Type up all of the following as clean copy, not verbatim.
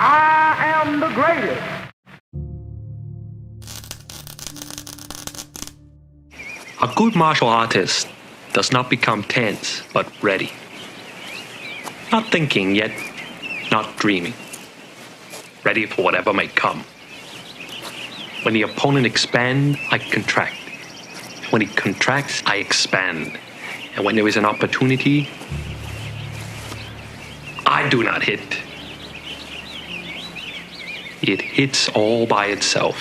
I am the greatest. A good martial artist does not become tense, but ready. Not thinking, yet not dreaming. Ready for whatever may come. When the opponent expands, I contract. When he contracts, I expand. And when there is an opportunity, I do not hit. It hits all by itself.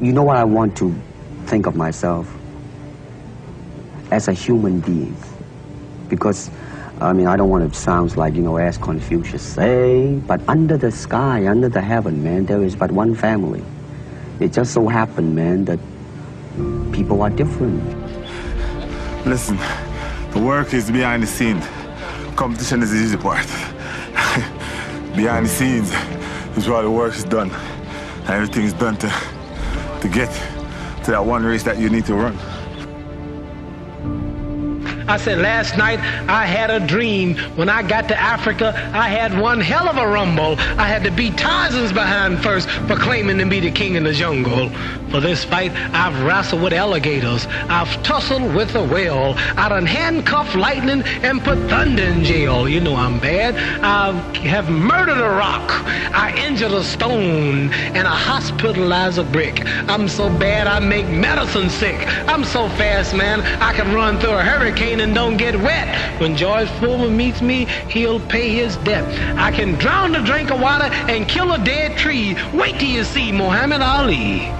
You know what I want to think of myself? As a human being. Because, I mean, I don't want to sound like, as Confucius say, but under the sky, under the heaven, man, there is but one family. It just so happened, man, that people are different. Listen, the work is behind the scenes. Competition is the easy part. Behind the scenes is where the work is done. And everything is done to get to that one race that you need to run. I said last night I had a dream. When I got to Africa, I had one hell of a rumble. I had to beat Tarzan's behind first for claiming to be the king in the jungle. For this fight, I've wrestled with alligators. I've tussled with a whale. I done handcuffed lightning and put thunder in jail. You know I'm bad. I have murdered a rock. I injured a stone and I hospitalized a brick. I'm so bad I make medicine sick. I'm so fast, man, I can run through a hurricane and don't get wet. When George Foreman meets me, he'll pay his debt. I can drown a drink of water and kill a dead tree. Wait till you see Muhammad Ali.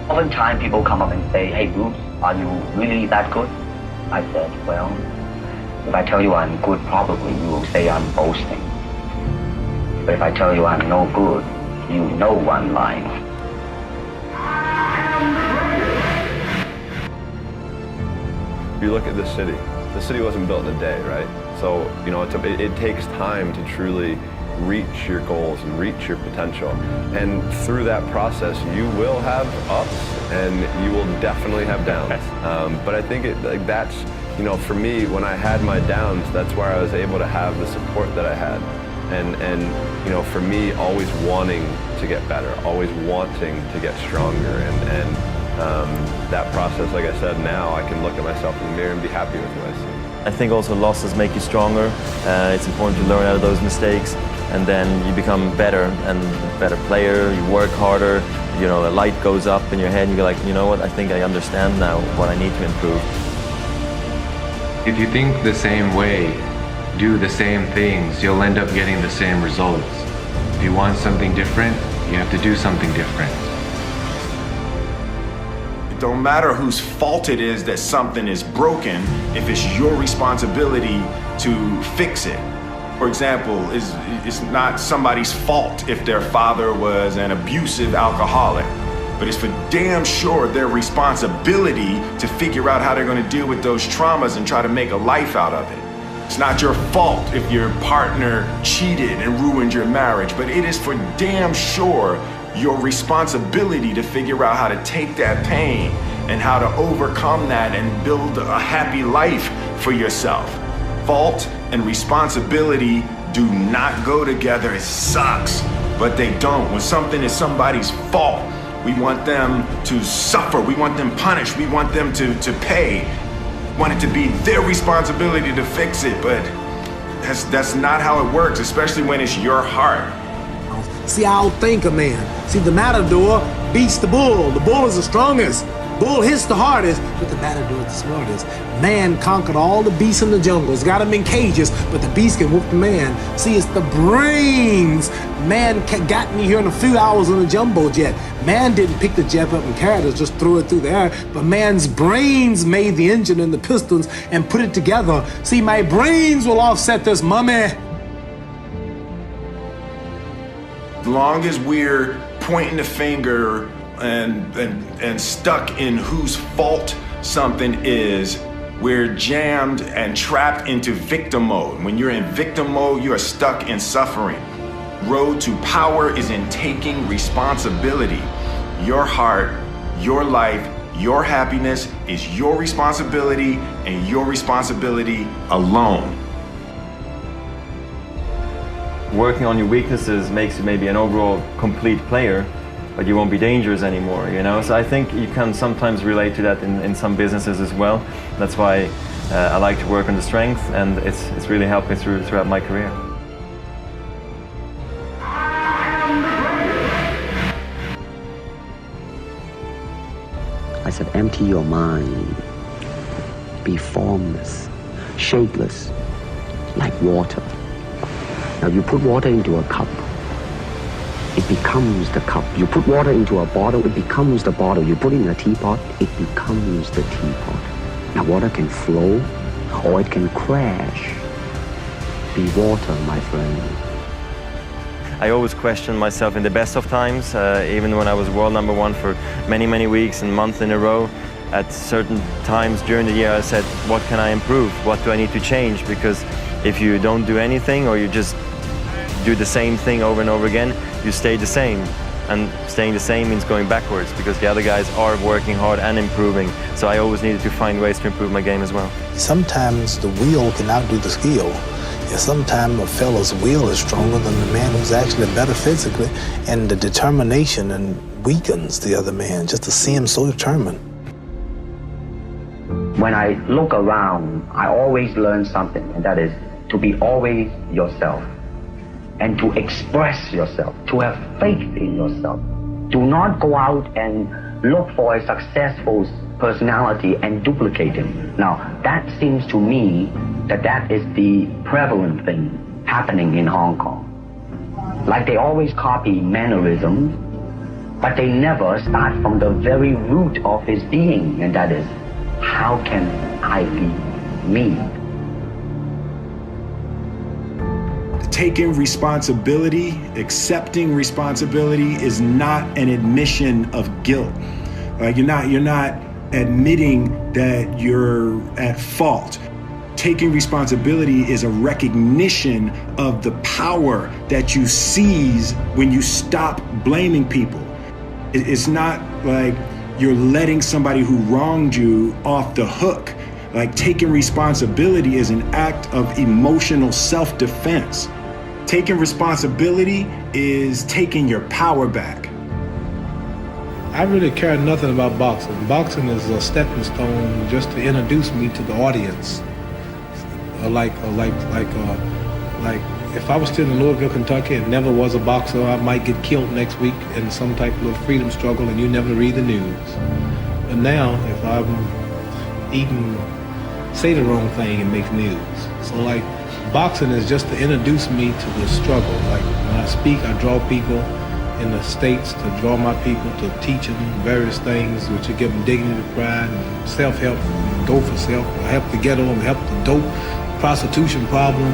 Oftentimes people come up and say, "Hey Bruce, are you really that good?" I said, "Well, if I tell you I'm good, probably you will say I'm boasting. But if I tell you I'm no good, you know I'm lying." If you look at this city, the city wasn't built in a day, right? So, it takes time to truly reach your goals and reach your potential. And through that process, you will have ups and you will definitely have downs. But I think that's, for me, when I had my downs, that's where I was able to have the support that I had. And for me, always wanting to get better, always wanting to get stronger. And that process, like I said, now I can look at myself in the mirror and be happy with what I see. I think also losses make you stronger. It's important to learn out of those mistakes, and then you become better and better player. You work harder. A light goes up in your head, and you're like, you know what? I think I understand now what I need to improve. If you think the same way, do the same things, you'll end up getting the same results. If you want something different, you have to do something different. It don't matter whose fault it is that something is broken if it's your responsibility to fix it. For example, it's not somebody's fault if their father was an abusive alcoholic, but it's for damn sure their responsibility to figure out how they're going to deal with those traumas and try to make a life out of it. It's not your fault if your partner cheated and ruined your marriage, but it is for damn sure your responsibility to figure out how to take that pain and how to overcome that and build a happy life for yourself. Fault and responsibility do not go together. It sucks, but they don't. When something is somebody's fault, we want them to suffer. We want them punished. We want them to pay. We want it to be their responsibility to fix it, but that's not how it works, especially when it's your heart. See, I outthink a man. See, the matador beats the bull. The bull is the strongest. Bull hits the hardest, but the matador is the smartest. Man conquered all the beasts in the jungles, got them in cages, but the beast can whoop the man. See, it's the brains. Man got me here in a few hours on a jumbo jet. Man didn't pick the jet up and carry it, just threw it through the air, but man's brains made the engine and the pistons and put it together. See, my brains will offset this mummy. As long as we're pointing the finger and stuck in whose fault something is, we're jammed and trapped into victim mode. When you're in victim mode, you are stuck in suffering. Road to power is in taking responsibility. your heart, your life, your happiness is your responsibility and your responsibility alone. Working on your weaknesses makes you maybe an overall complete player, but you won't be dangerous anymore, you know? So I think you can sometimes relate to that in some businesses as well. That's why I like to work on the strength, and it's really helped me throughout my career. I said, empty your mind. Be formless, shapeless, like water. Now you put water into a cup, it becomes the cup. You put water into a bottle, it becomes the bottle. You put it in a teapot, it becomes the teapot. Now water can flow or it can crash. Be water, my friend. I always question myself in the best of times, even when I was world #1 for many, many weeks and months in a row. At certain times during the year I said, what can I improve? What do I need to change? Because if you don't do anything or you just do the same thing over and over again, you stay the same. And staying the same means going backwards because the other guys are working hard and improving. So I always needed to find ways to improve my game as well. Sometimes the will can outdo the skill. And sometimes a fellow's will is stronger than the man who's actually better physically, and the determination and weakens the other man just to see him so determined. When I look around, I always learn something, and that is to be always yourself and to express yourself, to have faith in yourself. Do not go out and look for a successful personality and duplicate him. Now, that seems to me that is the prevalent thing happening in Hong Kong. Like they always copy mannerisms, but they never start from the very root of his being, and that is, how can I be me? Taking responsibility, accepting responsibility is not an admission of guilt. Like you're not admitting that you're at fault. Taking responsibility is a recognition of the power that you seize when you stop blaming people. It's not like you're letting somebody who wronged you off the hook. Like taking responsibility is an act of emotional self-defense. Taking responsibility is taking your power back. I really care nothing about boxing. Boxing is a stepping stone just to introduce me to the audience. Like if I was still in Louisville, Kentucky and never was a boxer, I might get killed next week in some type of freedom struggle and you never read the news. But now, if I'm even say the wrong thing, it makes news. So like, boxing is just to introduce me to the struggle. Like when I speak, I draw people in the States to draw my people, to teach them various things which will give them dignity, pride, and self-help, and go for self, help the ghetto, and help the dope, prostitution problem,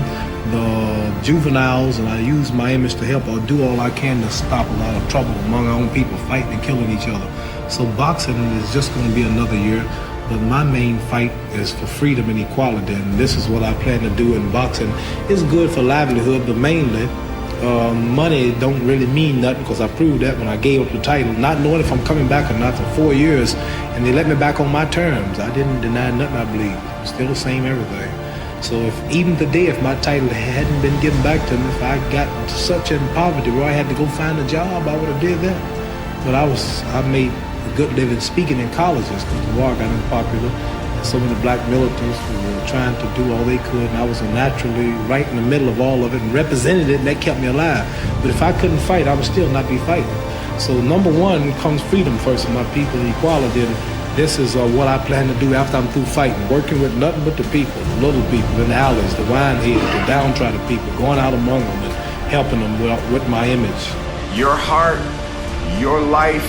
the juveniles, and I use my image to help or do all I can to stop a lot of trouble among our own people fighting and killing each other. So boxing is just going to be another year. But my main fight is for freedom and equality, and this is what I plan to do in boxing. It's good for livelihood, but mainly money don't really mean nothing because I proved that when I gave up the title, not knowing if I'm coming back or not for 4 years, and they let me back on my terms. I didn't deny nothing, I believe. Still the same everything. So if even today, if my title hadn't been given back to me, if I got such in poverty where I had to go find a job, I would have did that. But I made a good living speaking in colleges because the war got unpopular. And so many black militants were trying to do all they could, and I was naturally right in the middle of all of it and represented it, and that kept me alive. But if I couldn't fight, I would still not be fighting. So number one comes freedom first for my people, and equality. And this is what I plan to do after I'm through fighting, working with nothing but the people, the little people in the alleys, the wine-headed, the downtrodden people, going out among them and helping them with my image. Your heart, your life,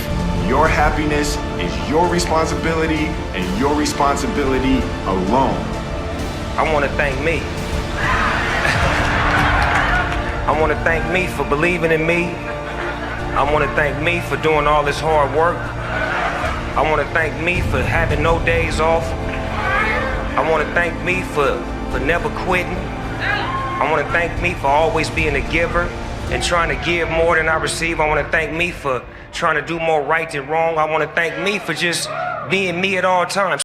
your happiness is your responsibility and your responsibility alone. I want to thank me. I want to thank me for believing in me. I want to thank me for doing all this hard work. I want to thank me for having no days off. I want to thank me for never quitting. I want to thank me for always being a giver and trying to give more than I receive. I want to thank me for trying to do more right than wrong. I want to thank me for just being me at all times.